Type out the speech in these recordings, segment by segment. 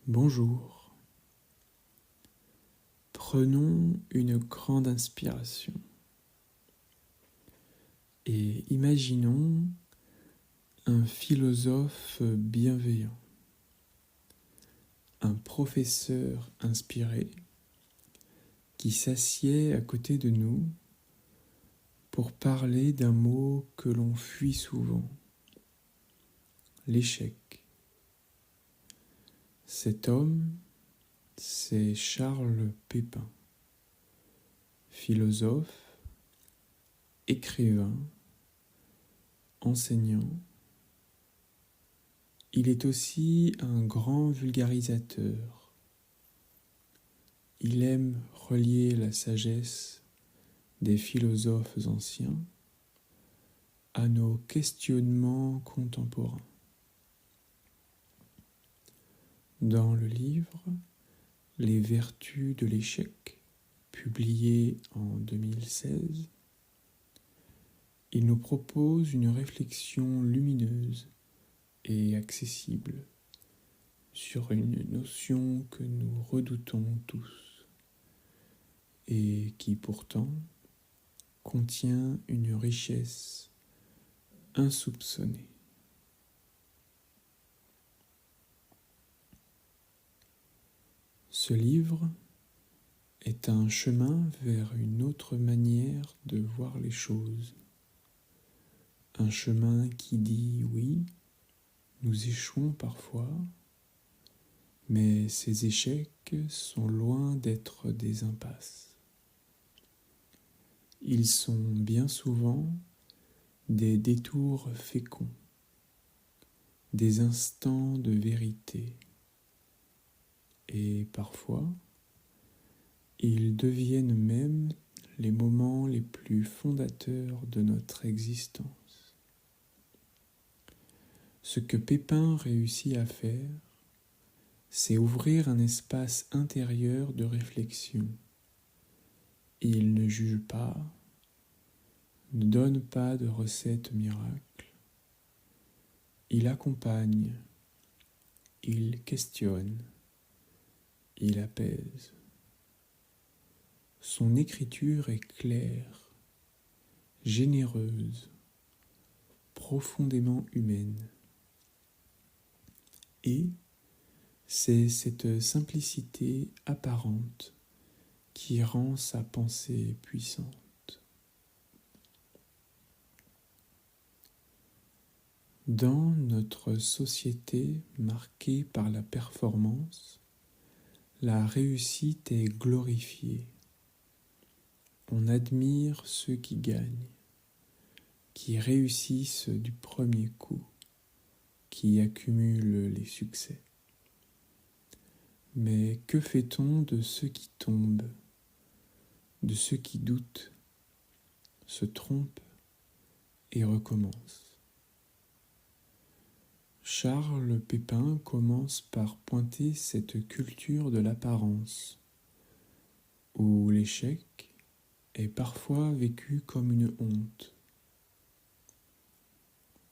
Bonjour. Prenons une grande inspiration et imaginons un philosophe bienveillant, un professeur inspiré qui s'assied à côté de nous pour parler d'un mot que l'on fuit souvent, l'échec. Cet homme, c'est Charles Pépin, philosophe, écrivain, enseignant. Il est aussi un grand vulgarisateur. Il aime relier la sagesse des philosophes anciens à nos questionnements contemporains. Dans le livre « Les vertus de l'échec », publié en 2016, il nous propose une réflexion lumineuse et accessible sur une notion que nous redoutons tous et qui pourtant contient une richesse insoupçonnée. Ce livre est un chemin vers une autre manière de voir les choses. Un chemin qui dit oui, nous échouons parfois, mais ces échecs sont loin d'être des impasses. Ils sont bien souvent des détours féconds, des instants de vérité, et parfois, ils deviennent même les moments les plus fondateurs de notre existence. Ce que Pépin réussit à faire, c'est ouvrir un espace intérieur de réflexion. Il ne juge pas, ne donne pas de recette miracle. Il accompagne, il questionne, il apaise. Son écriture est claire, généreuse, profondément humaine. Et c'est cette simplicité apparente qui rend sa pensée puissante. Dans notre société marquée par la performance, la réussite est glorifiée. On admire ceux qui gagnent, qui réussissent du premier coup, qui accumulent les succès. Mais que fait-on de ceux qui tombent, de ceux qui doutent, se trompent et recommencent? Charles Pépin commence par pointer cette culture de l'apparence, où l'échec est parfois vécu comme une honte.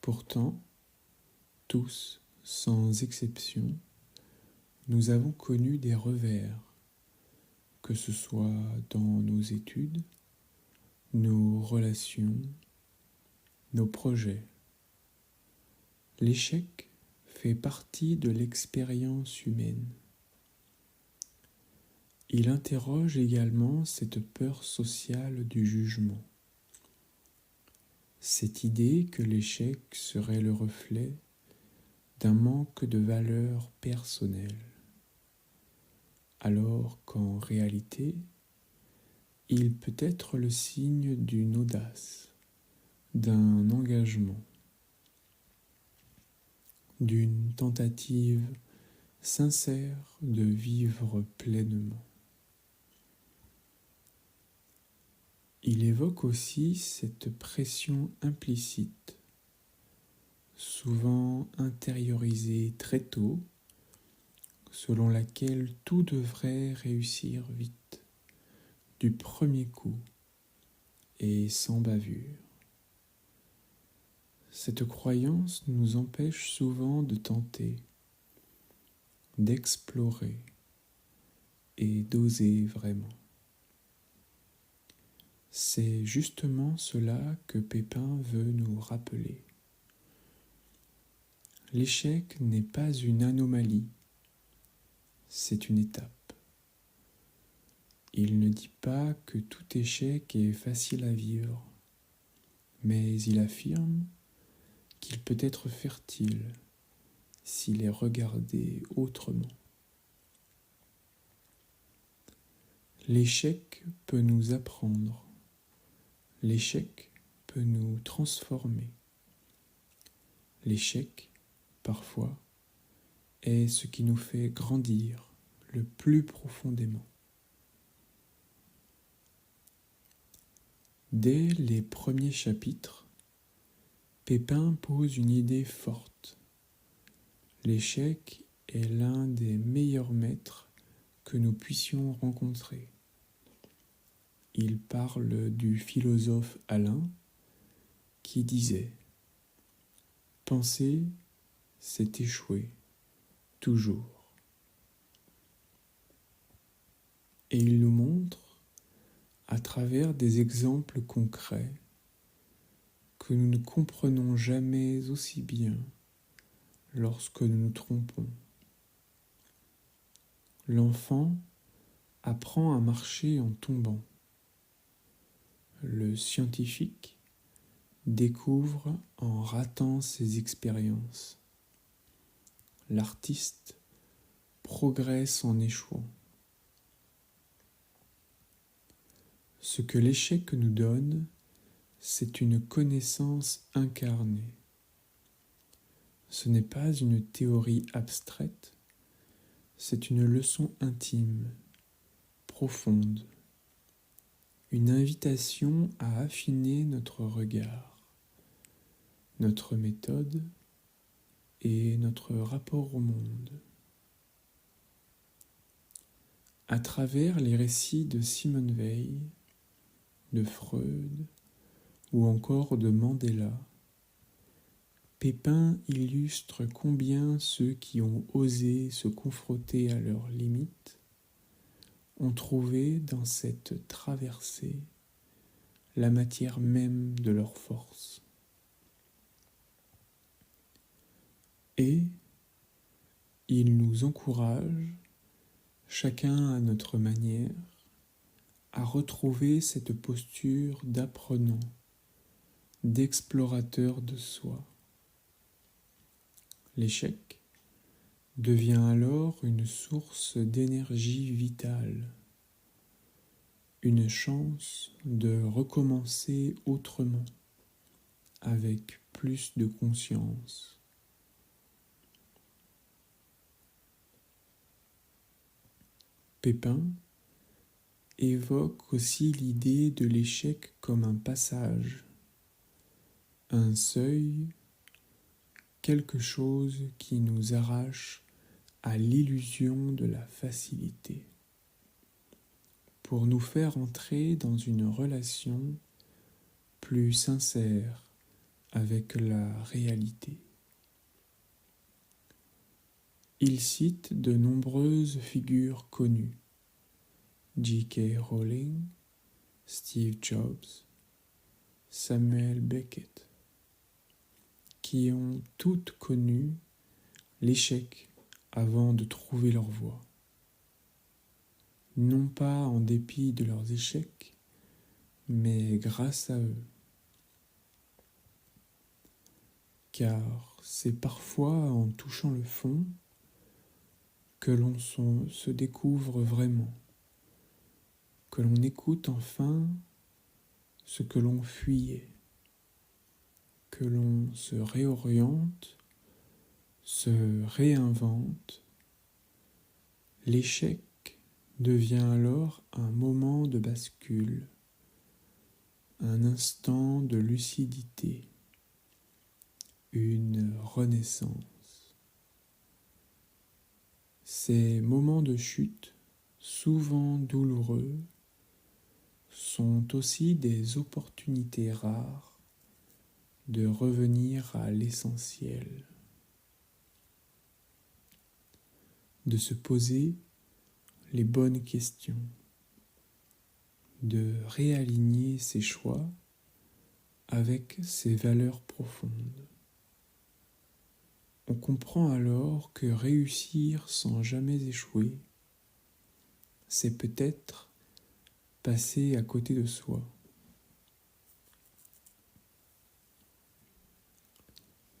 Pourtant, tous, sans exception, nous avons connu des revers, que ce soit dans nos études, nos relations, nos projets. L'échec fait partie de l'expérience humaine. Il interroge également cette peur sociale du jugement. Cette idée que l'échec serait le reflet d'un manque de valeur personnelle, alors qu'en réalité, il peut être le signe d'une audace, d'un engagement, d'une tentative sincère de vivre pleinement. Il évoque aussi cette pression implicite, souvent intériorisée très tôt, selon laquelle tout devrait réussir vite, du premier coup et sans bavure. Cette croyance nous empêche souvent de tenter, d'explorer et d'oser vraiment. C'est justement cela que Pépin veut nous rappeler. L'échec n'est pas une anomalie, c'est une étape. Il ne dit pas que tout échec est facile à vivre, mais il affirme qu'il peut être fertile s'il est regardé autrement. L'échec peut nous apprendre, l'échec peut nous transformer. L'échec, parfois, est ce qui nous fait grandir le plus profondément. Dès les premiers chapitres, Pépin pose une idée forte. L'échec est l'un des meilleurs maîtres que nous puissions rencontrer. Il parle du philosophe Alain qui disait « Penser, c'est échouer, toujours ». Et il nous montre, à travers des exemples concrets, que nous ne comprenons jamais aussi bien lorsque nous nous trompons. L'enfant apprend à marcher en tombant. Le scientifique découvre en ratant ses expériences. L'artiste progresse en échouant. Ce que l'échec nous donne, c'est une connaissance incarnée. Ce n'est pas une théorie abstraite, c'est une leçon intime, profonde, une invitation à affiner notre regard, notre méthode et notre rapport au monde. À travers les récits de Simone Veil, de Freud ou encore de Mandela, Pépin illustre combien ceux qui ont osé se confronter à leurs limites ont trouvé dans cette traversée la matière même de leur force. Et il nous encourage, chacun à notre manière, à retrouver cette posture d'apprenant, d'explorateur de soi. L'échec devient alors une source d'énergie vitale, une chance de recommencer autrement, avec plus de conscience. Pépin évoque aussi l'idée de l'échec comme un passage, un seuil, quelque chose qui nous arrache à l'illusion de la facilité, pour nous faire entrer dans une relation plus sincère avec la réalité. Il cite de nombreuses figures connues, J.K. Rowling, Steve Jobs, Samuel Beckett, qui ont toutes connu l'échec avant de trouver leur voie. Non pas en dépit de leurs échecs, mais grâce à eux. Car c'est parfois en touchant le fond que l'on se découvre vraiment, que l'on écoute enfin ce que l'on fuyait, que l'on se réoriente, se réinvente. L'échec devient alors un moment de bascule, un instant de lucidité, une renaissance. Ces moments de chute, souvent douloureux, sont aussi des opportunités rares de revenir à l'essentiel. de se poser les bonnes questions, de réaligner ses choix avec ses valeurs profondes. On comprend alors que réussir sans jamais échouer, c'est peut-être passer à côté de soi.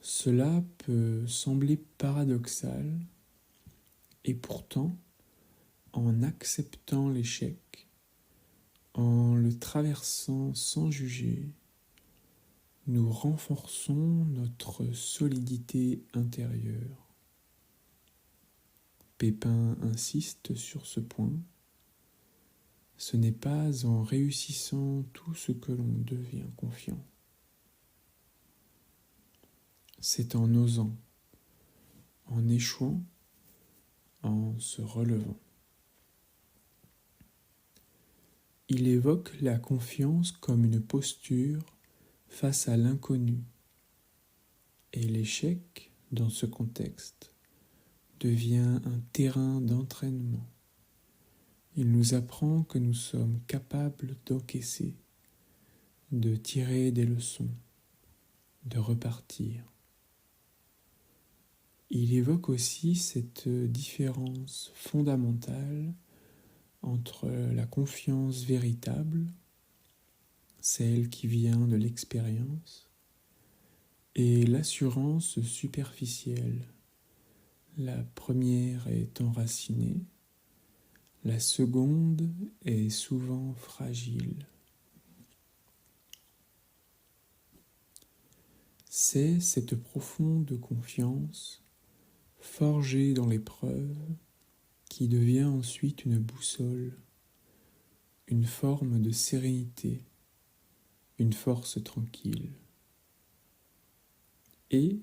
Cela peut sembler paradoxal, et pourtant, en acceptant l'échec, en le traversant sans juger, nous renforçons notre solidité intérieure. Pépin insiste sur ce point. Ce n'est pas en réussissant tout ce que l'on devient confiant. C'est en osant, en échouant, en se relevant. Il évoque la confiance comme une posture face à l'inconnu. Et l'échec, dans ce contexte, devient un terrain d'entraînement. Il nous apprend que nous sommes capables d'encaisser, de tirer des leçons, de repartir. Il évoque aussi cette différence fondamentale entre la confiance véritable, celle qui vient de l'expérience, et l'assurance superficielle. La première est enracinée, la seconde est souvent fragile. C'est cette profonde confiance, forgée dans l'épreuve, qui devient ensuite une boussole, une forme de sérénité, une force tranquille. Et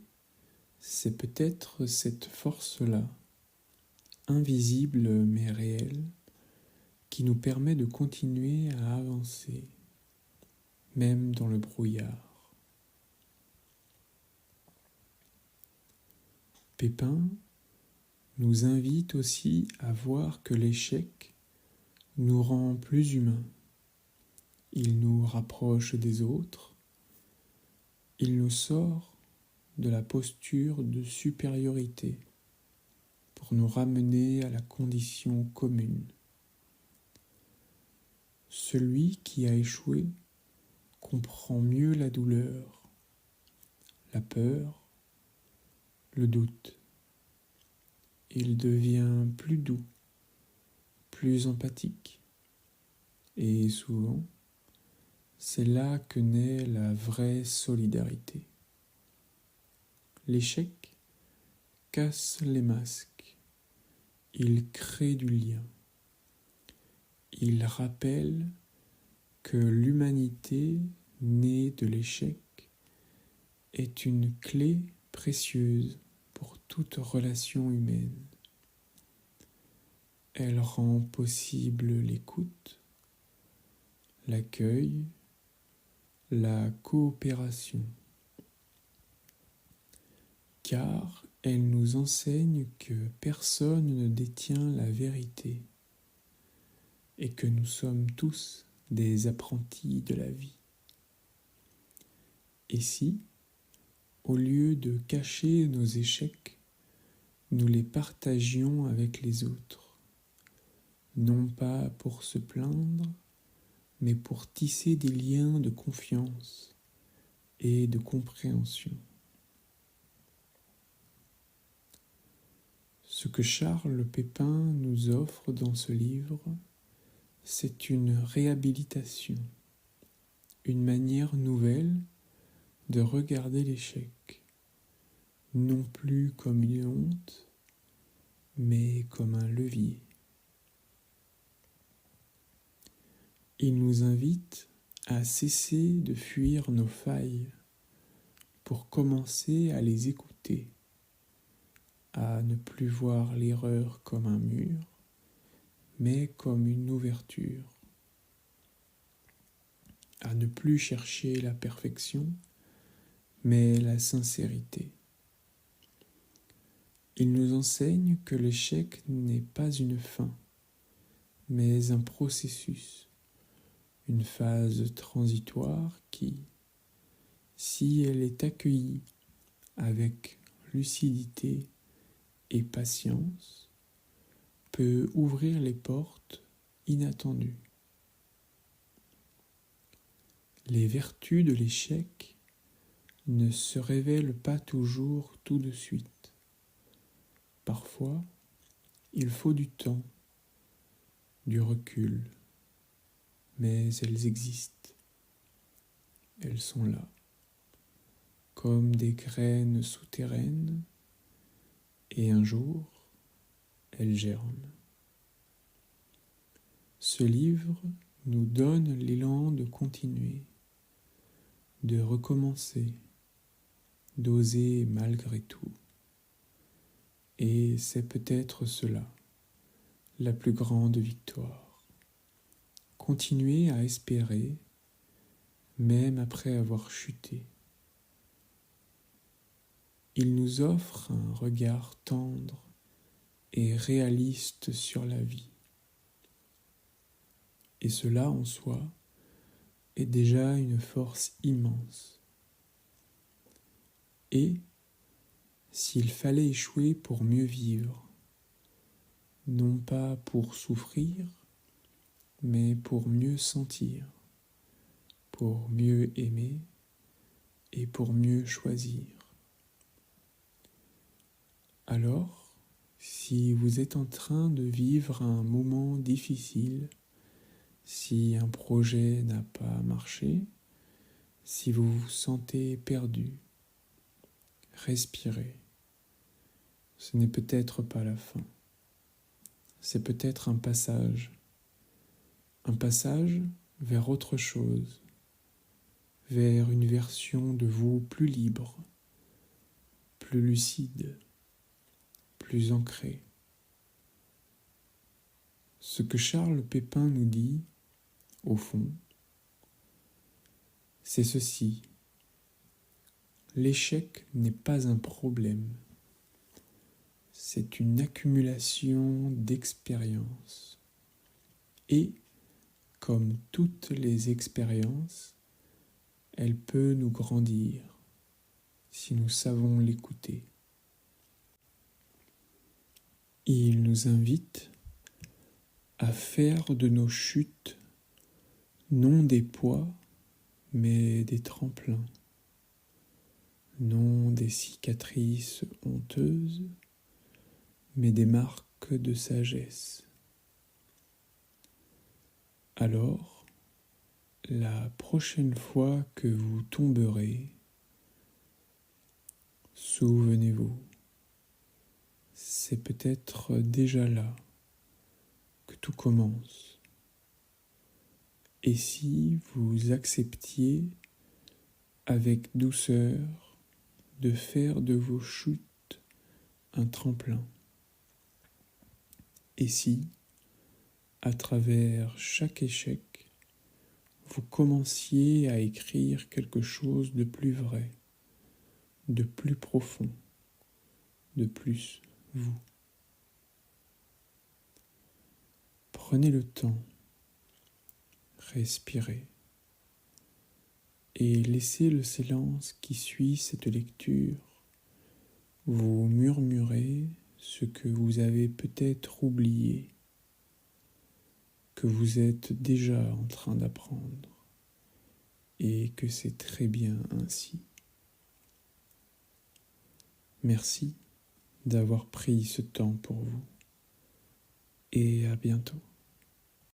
c'est peut-être cette force-là, invisible mais réelle, qui nous permet de continuer à avancer, même dans le brouillard. Pépin nous invite aussi à voir que l'échec nous rend plus humains. Il nous rapproche des autres, il nous sort de la posture de supériorité pour nous ramener à la condition commune. Celui qui a échoué comprend mieux la douleur, la peur, le doute. Il devient plus doux, plus empathique. Et souvent, c'est là que naît la vraie solidarité. L'échec casse les masques. Il crée du lien. Il rappelle que l'humanité née de l'échec est une clé précieuse pour toute relation humaine. Elle rend possible l'écoute, l'accueil, la coopération. Car elle nous enseigne que personne ne détient la vérité et que nous sommes tous des apprentis de la vie. Et si, au lieu de cacher nos échecs, nous les partagions avec les autres, non pas pour se plaindre, mais pour tisser des liens de confiance et de compréhension. Ce que Charles Pépin nous offre dans ce livre, c'est une réhabilitation, une manière nouvelle de regarder l'échec, non plus comme une honte, mais comme un levier. Il nous invite à cesser de fuir nos failles pour commencer à les écouter, à ne plus voir l'erreur comme un mur, mais comme une ouverture, à ne plus chercher la perfection, mais la sincérité. Il nous enseigne que l'échec n'est pas une fin, mais un processus, une phase transitoire qui, si elle est accueillie avec lucidité et patience, peut ouvrir les portes inattendues. Les vertus de l'échec ne se révèlent pas toujours tout de suite. Parfois, il faut du temps, du recul, mais elles existent. Elles sont là, comme des graines souterraines, et un jour, elles germent. Ce livre nous donne l'élan de continuer, de recommencer, d'oser malgré tout. Et c'est peut-être cela, la plus grande victoire. Continuer à espérer, même après avoir chuté. Il nous offre un regard tendre et réaliste sur la vie. Et cela en soi est déjà une force immense. Et s'il fallait échouer pour mieux vivre, non pas pour souffrir, mais pour mieux sentir, pour mieux aimer et pour mieux choisir. Alors, si vous êtes en train de vivre un moment difficile, si un projet n'a pas marché, si vous vous sentez perdu, respirez. Ce n'est peut-être pas la fin. C'est peut-être un passage vers autre chose, vers une version de vous plus libre, plus lucide, plus ancrée. Ce que Charles Pépin nous dit, au fond, c'est ceci. L'échec n'est pas un problème. C'est une accumulation d'expériences. Et, comme toutes les expériences, elle peut nous grandir si nous savons l'écouter. Il nous invite à faire de nos chutes non des poids, mais des tremplins, non des cicatrices honteuses, mais des marques de sagesse. Alors, la prochaine fois que vous tomberez, souvenez-vous, c'est peut-être déjà là que tout commence. Et si vous acceptiez avec douceur de faire de vos chutes un tremplin? Et si, à travers chaque échec, vous commenciez à écrire quelque chose de plus vrai, de plus profond, de plus vous? Prenez le temps, respirez, et laissez le silence qui suit cette lecture vous murmurer ce que vous avez peut-être oublié, que vous êtes déjà en train d'apprendre, et que c'est très bien ainsi. Merci d'avoir pris ce temps pour vous, et à bientôt.